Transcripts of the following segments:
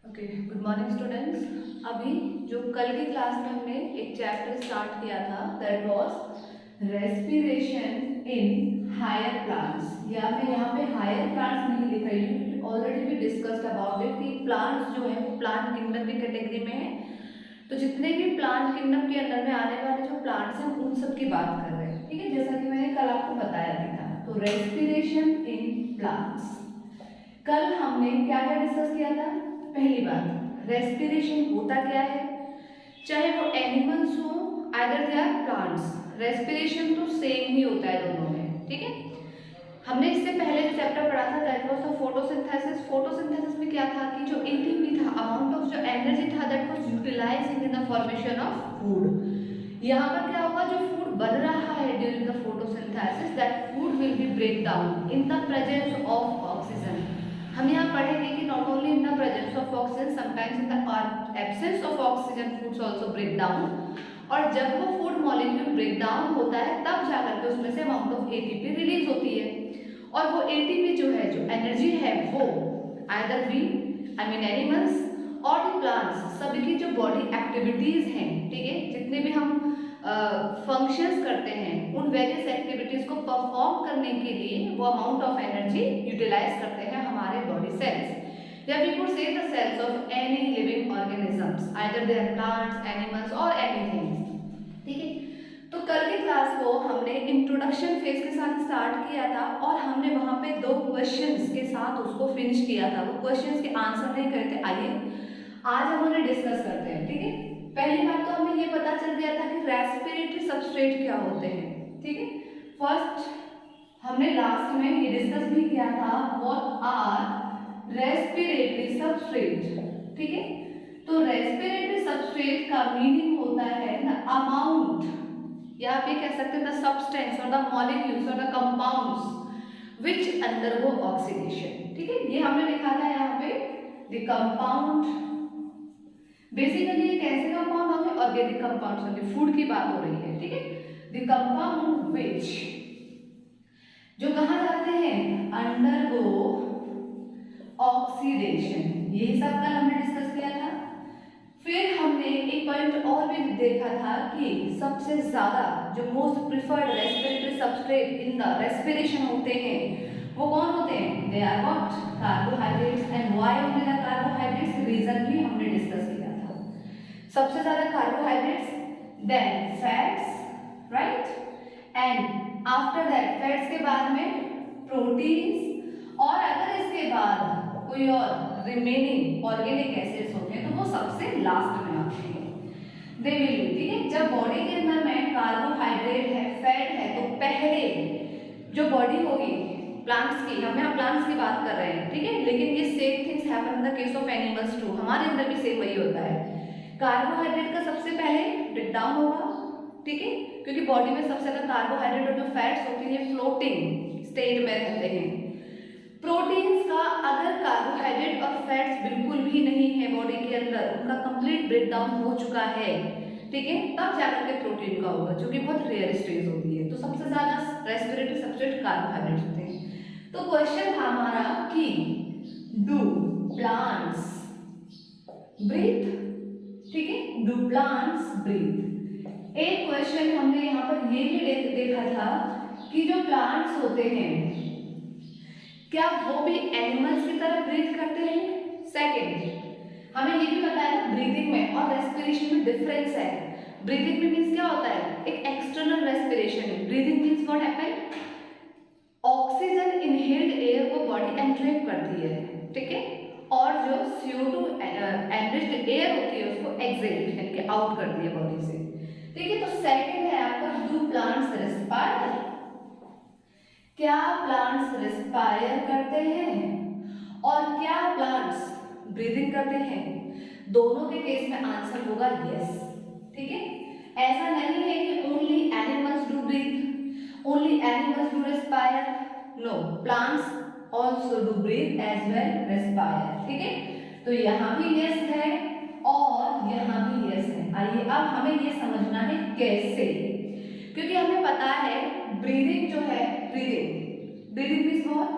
Okay, good morning students. अभी जो कल की क्लास में हमने एक चैप्टर स्टार्ट किया था that was respiration in higher plants. या मैं यहाँ पे हायर प्लांट्स नहीं लिख रही हूँ क्योंकि already we discussed about it कि प्लांट्स जो है वो प्लांट किंगडम की कैटेगरी में है। तो जितने भी प्लांट किंगडम के अंदर में आने वाले जो प्लांट्स हैं उन सब की बात कर रहे हैं, ठीक है, जैसा कि मैंने कल आपको बताया भी था। तो रेस्पिरेशन इन प्लांट्स, कल हमने क्या क्या डिस्कस किया था। पहली बात, रेस्पिरेशन होता क्या है, चाहे वो एनिमल्स हो either they are plants, respiration तो सेम ही होता है दोनों में, ठीक है। हमने इससे पहले जो चैप्टर पढ़ा था that was the photosynthesis. Photosynthesis में क्या था कि जो एटीपी था, अमाउंट ऑफ जो एनर्जी था that was utilising in the formation of food. यहाँ पर क्या होगा, जो फूड बन रहा है during the photosynthesis that food will be break down in the presence of oxygen. हम यहाँ पढ़ेंगे कि not only in the presence of oxygen, sometimes in the absence of oxygen foods also break down. और जब वो food molecule break down होता है तब जाकर के उसमें से अमाउंट ऑफ एटीपी रिलीज होती है। और वो एटीपी जो है, जो एनर्जी है, वो either we I mean animals और द प्लांट्स, सभी की जो बॉडी एक्टिविटीज हैं, ठीक है, जितने भी हम फंक्शंस करते हैं उन वेरियस एक्टिविटीज को परफॉर्म करने के लिए वो अमाउंट ऑफ एनर्जी यूटिलाइज करते हैं हमारे बॉडी सेल्स, या we could say the cells of any living organisms either they are plants, animals और एनीथिंग, ठीक है। तो कल की क्लास को हमने इंट्रोडक्शन फेज के साथ स्टार्ट किया था और हमने वहां पे 2 क्वेश्चंस के साथ उसको फिनिश किया था। वो क्वेश्चंस के आंसर नहीं करते, आइए आज हम उन्हें डिस्कस करते हैं, ठीक है। पहली बात तो हमें ये पता चल गया था कि रेस्पिरेटरी सबस्ट्रेट क्या होते हैं, ठीक है। फर्स्ट हमने लास्ट में ये डिस्कस भी किया था व्हाट आर रेस्पिरेटरी सबस्ट्रेट, ठीक है। तो रेस्पिरेटरी सबस्ट्रेट का मीनिंग होता है द अमाउंट, या आप ये कह सकते हैं द सब्सटेंस और द मॉलिक्यूल्स और the compounds which undergo oxidation, ठीक है। ये हमने लिखा था यहाँ पे द कंपाउंड। बेसिकली ये कैसे कंपाउंड होंगे, ऑर्गेनिक कंपाउंड्स होंगे, फूड की बात हो रही है, ठीक है। द कंपाउंड विच जो कहा जाते हैं अंडरगो ऑक्सीडेशन, यही सब कल हमने डिस्कस किया था। फिर हमने एक पॉइंट और भी देखा था कि सबसे ज्यादा जो most preferred respiratory substrate in the respiration होते हैं वो कौन होते हैं, they are what, carbohydrates. And why only the carbohydrates, reason भी हमने डिस्कस किया था। सबसे ज्यादा carbohydrates, then fats, right, and after that fats के बाद में प्रोटीन्स, और अगर इसके बाद कोई और रिमेनिंग ऑर्गेनिक एसिड्स होते हैं तो वो सबसे लास्ट में आते हैं, दे विल बी, ठीक है। जब बॉडी के अंदर में कार्बोहाइड्रेट है, फैट है, तो पहले जो बॉडी होगी प्लांट्स की, हम यहाँ प्लांट्स की बात कर रहे हैं, ठीक है, लेकिन ये same things happen in the case of animals too, हमारे अंदर भी सेम वही होता है। कार्बोहाइड्रेट का सबसे पहले ब्रेक डाउन होगा, ठीक है, क्योंकि बॉडी में सबसे ज्यादा कार्बोहाइड्रेट और जो फैट्स होती है फ्लोटिंग स्टेट में रहते हैं। प्रोटीन्स का अगर कार्बोहाइड्रेट और फैट्स बिल्कुल भी नहीं है बॉडी के अंदर, उनका कंप्लीट ब्रेकडाउन हो चुका है, ठीक है, तब जाकर के प्रोटीन का होगा, जो कि बहुत रेयर स्टेज होती है। तो सबसे ज्यादा रेस्पिरेटरी सबस्ट्रेट कार्बोहाइड्रेट होते हैं। तो क्वेश्चन था हमारा कि डू प्लांट्स ब्रीथ, ठीक है, डू प्लांट्स ब्रीथ। एक क्वेश्चन हमने यहाँ पर ये भी देखा था कि जो प्लांट्स होते हैं क्या वो भी एनिमल्स की तरह ब्रीथ करते हैं। सेकंड, हमें ये भी पता है ना ब्रीदिंग में और रेस्पिरेशन में डिफरेंस है। ब्रीदिंग में मींस क्या होता है, एक एक्सटर्नल रेस्पिरेशन है। Breathing means what happen, oxygen inhaled air को बॉडी एनट्रैप करती है, ठीक है, और जो CO2 एनरिच्ड एयर होती है उसको एक्सहेल यानी कि आउट करती है बॉडी से, ठीक है। तो सेकंड है आपका डू प्लांट्स रेस्पायर, क्या प्लांट्स रेस्पायर करते हैं और क्या प्लांट्स ब्रीदिंग करते हैं, दोनों के केस में आंसर होगा यस, ठीक है। ऐसा नहीं है कि only animals do breathe, only animals do respire, no, plants also do breathe as well respire, ठीक है। तो यहाँ भी यस है और यहाँ भी यस है। आइए अब हमें ये समझना है कैसे, क्योंकि हमें पता है ब्रीदिंग जो है, breathing means what,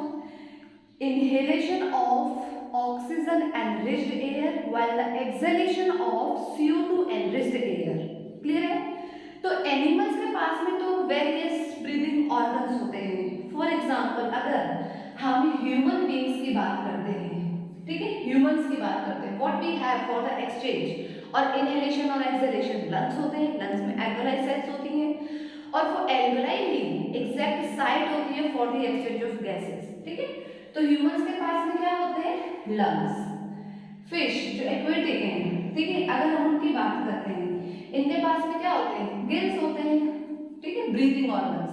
inhalation of oxygen enriched air while the exhalation of CO2 enriched air। Clear है? तो एनिमल्स के पास में तो वेरियस ब्रीदिंग ऑर्गन्स होते हैं। फॉर एग्जांपल अगर हम ह्यूमन बीइंग्स की बात करते हैं, ठीक है, ह्यूमंस की बात करते हैं, what we have for the exchange और इनहेलेशन और एक्सहेलेशन, लंग्स होते हैं, लंग्स में एल्वेओलाई सेल्स होती हैं और वो एल्वेओलाई ही एग्जैक्ट साइट होती है for the exchange of gases, ठीक है। तो ह्यूमंस के पास में क्या होते हैं? लंग्स। फिश जो एक्वेटिक हैं, ठीक है, अगर हम उनकी बात करते हैं, इनके पास में क्या होते हैं? गिल्स होते हैं, ठीक है, ब्रीदिंग ऑर्गन्स।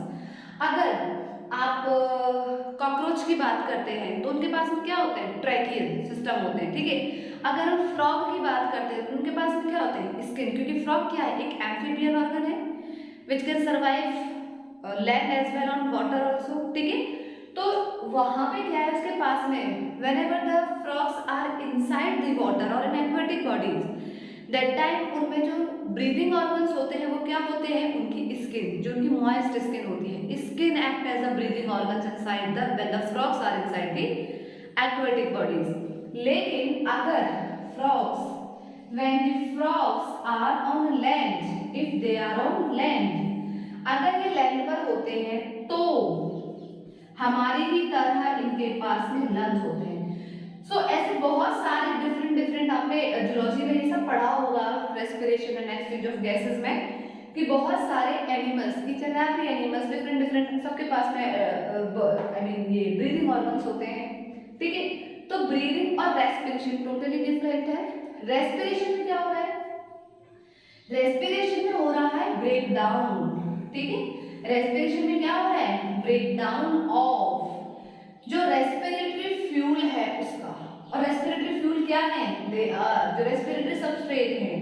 अगर आप कॉकरोच की बात करते हैं तो उनके पास में क्या होते हैं? ट्रैकियल सिस्टम होते हैं, ठीक है। अगर हम फ्रॉग की बात करते हैं तो उनके पास में क्या होते हैं? स्किन, क्योंकि फ्रॉग क्या है? एक एम्फीबियन ऑर्गन है which can survive land as well on water also, ठीक है। तो वहां पे क्या है उसके पास में, whenever the frogs are inside the water or in aquatic bodies, that time उनमें जो ब्रीदिंग ऑर्गन्स होते हैं वो क्या होते हैं? उनकी स्किन, जो उनकी मॉइस्ट स्किन होती है, skin act as a breathing organs inside the when the frogs are inside the aquatic bodies. लेकिन अगर frogs when the frogs are on land, if they are on land, अगर ये land पर होते हैं तो हमारी ही तरह इनके पास में लंग्स होते हैं। सो ऐसे बहुत सारे डिफरेंट आपने जूलॉजी में ये सब पढ़ा होगा, respiration and exchange of gases में, कि बहुत सारे animals, each and every animals different सबके पास में आई मीन ये ब्रीदिंग ऑर्गन्स होते हैं, ठीक है। तो ब्रीदिंग और रेस्पिरेशन टोटली डिफरेंट है। रेस्पिरेशन में क्या हो रहा है? रेस्पिरेशन में हो रहा है ब्रेक डाउन, ठीक है। रेस्पिरेशन में क्या हो रहा है? ब्रेक डाउन ऑफ जो रेस्पिरेटरी फ्यूल है उसका। और रेस्पिरेटरी फ्यूल क्या है? दे आर जो रेस्पिरेटरी सबस्ट्रेट है।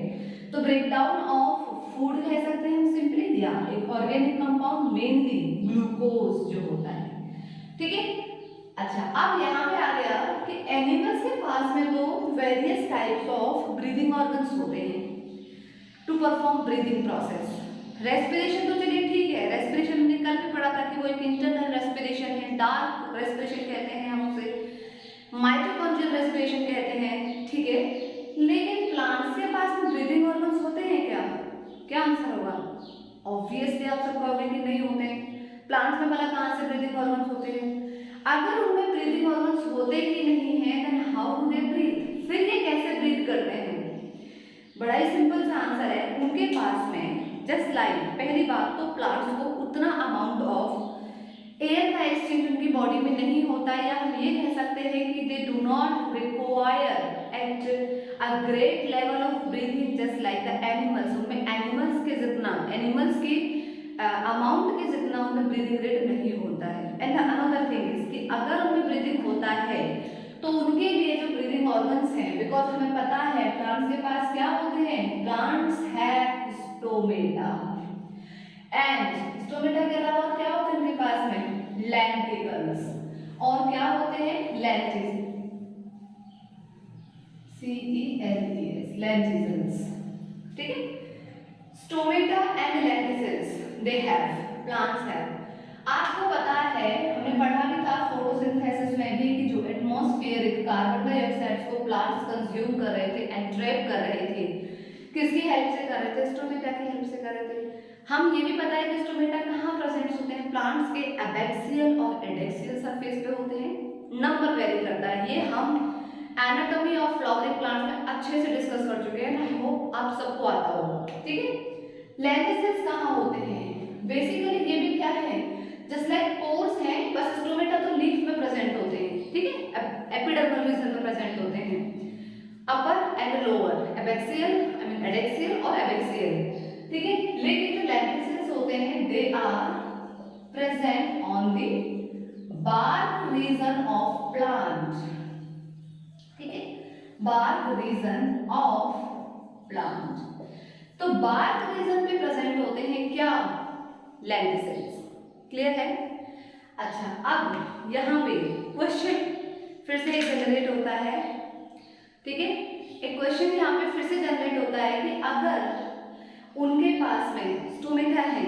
तो ब्रेक डाउन ऑफ फूड कह सकते हैं हम सिंपली, या एक ऑर्गेनिक कंपाउंड मेनली ग्लूकोज जो होता है, ठीक है। अच्छा, अब यहाँ पे आ गया कि एनिमल्स के पास में तो various types of breathing organs होते हैं to perform breathing process. Respiration तो चलिए ठीक है, रेस्पिरेशन हमने कल भी पढ़ा था कि वो एक इंटरनल रेस्पिरेशन है, डार्क रेस्पिरेशन कहते हैं हम उसे, माइटोकॉन्ड्रियल रेस्पिरेशन कहते हैं, ठीक है। लेकिन प्लांट्स के पास में ब्रीदिंग ऑर्गन्स होते हैं क्या? क्या आंसर होगा? ऑब्वियसली आप सब कहोगे कि नहीं होते हैं। प्लांट्स में भला कहाँ से ब्रीदिंग ऑर्गन्स होते हैं? अगर उनमें ब्रीदिंग ऑर्गन्स होते ही नहीं है then how do they breathe? फिर ये कैसे ब्रीथ करते हैं? बड़ा ही सिंपल सा आंसर है, उनके पास में जस्ट लाइक, पहली बात तो प्लांट्स को उतना अमाउंट ऑफ एयर का एक्सचेंज उनकी बॉडी में नहीं होता है, या हम ये कह सकते हैं कि they do not require at a great level of breathing just like the animals. उनमें एनिमल्स के जितना, एनिमल्स की अमाउंट के जितना उनमें ब्रीदिंग रेट नहीं होता है। एंड अनदर थिंग इज कि अगर उनमें ब्रीदिंग होता है तो उनके लिए जो ब्रीदिंग ऑर्गन्स हैं, बिकॉज हमें पता है प्लांट्स के पास क्या होते हैं? Plants have stomata, and stomata के अलावा क्या होते हैं उनके पास में? लेंटिकल्स, और क्या होते हैं? लेंटिस, CELES, लेंटिसल्स, ठीक है। Stomata and lenticels they have, plants have. आपको पता है, हमने पढ़ा भी था फोटोसिंथेसिस में भी कि जो एटमॉस्फेरिक कार्बन डाइऑक्साइड को प्लांट्स कंज्यूम कर रहे थे, एंट्रैप कर रहे थे, किसकी हेल्प से कर रहे थे? स्टोमेटा की हेल्प से कर रहे थे। हम ये भी पता है कि स्टोमेटा कहाँ प्रेजेंट होते हैं? प्लांट्स के एबैक्सियल और एडेक्सियल सरफेस पे होते हैं। नंबर वेरी करता है, ये हम एनाटॉमी ऑफ फ्लावरिंग प्लांट में अच्छे से डिस्कस कर चुके हैं, आई होप आप सबको आता होगा, ठीक है। लेंटिसल्स कहाँ होते हैं? बेसिकली ये भी क्या है? जस्ट लाइक पोर्स हैं, बस स्टोमेटा तो लीफ में प्रेजेंट होते हैं, ठीक है, एपिडर्मल रीजन में प्रेजेंट होते हैं, upper and lower, abaxial I mean adaxial और एबैक्सियल, ठीक है। लेकिन जो लेंटिसल्स होते हैं they are present on the bark region of plant, ठीक है, बार्क रीजन ऑफ प्लांट। तो बार्क रीजन पे प्रेजेंट होते हैं क्या? लेंटिसल्स, क्लियर है। अच्छा, अब यहाँ पे क्वेश्चन फिर से जनरेट होता है, ठीक है। एक क्वेश्चन यहाँ पे फिर से जनरेट होता है कि अगर उनके पास में स्टोमेटा है